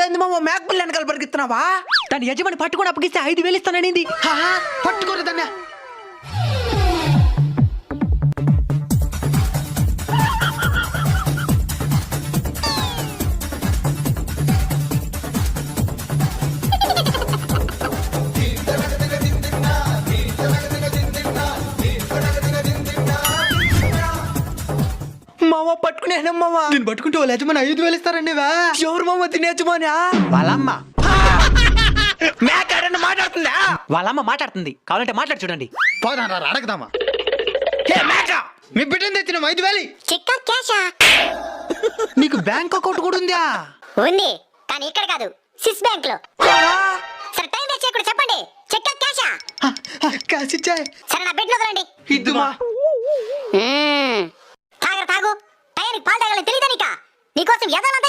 ఏంది మామ మేకపిల్ల వెనకాల పరిగెత్తున్నావా? దాని యజమాని పట్టుకొని అప్పగిస్తే 5,000 ఇస్తాననింది. పట్టుకోరు దాన్ని. మామ పట్టుకునే మామ. నేను పట్టుకుంటే వాళ్ళు యజమాని 5,000 ఇస్తారండివా? ఎవరు మామ తినే యజమాని? వాళ్ళమ్మ. మేకాడని మాట్లాడుతుందా? వాళ్ళమ్మ మాట్లాడుతుంది, కావాలంటే మాట్లాడి చూడండి. పోదాం రా అడగదామా. ఏ మేక, మీ బిడ్డను తెచ్చిన 5,000. చిక్కా క్యాషా? నీకు బ్యాంక్ అకౌంట్ కూడా ఉందా? ఉంది, కానీ ఇక్కడ కాదు, సిస్ బ్యాంక్ లో. సరే టైం వేస్ట్ చేయకుండా చెప్పండి, చిక్కా క్యాషా? కాసిచ్చా. సరే నా బెడ్ లో వదలండి. ఇద్దుమా. తాగరు తాగు, టయానికి పాలు తాగాలని తెలియదా నీకా? నీకోసం ఎదలంతా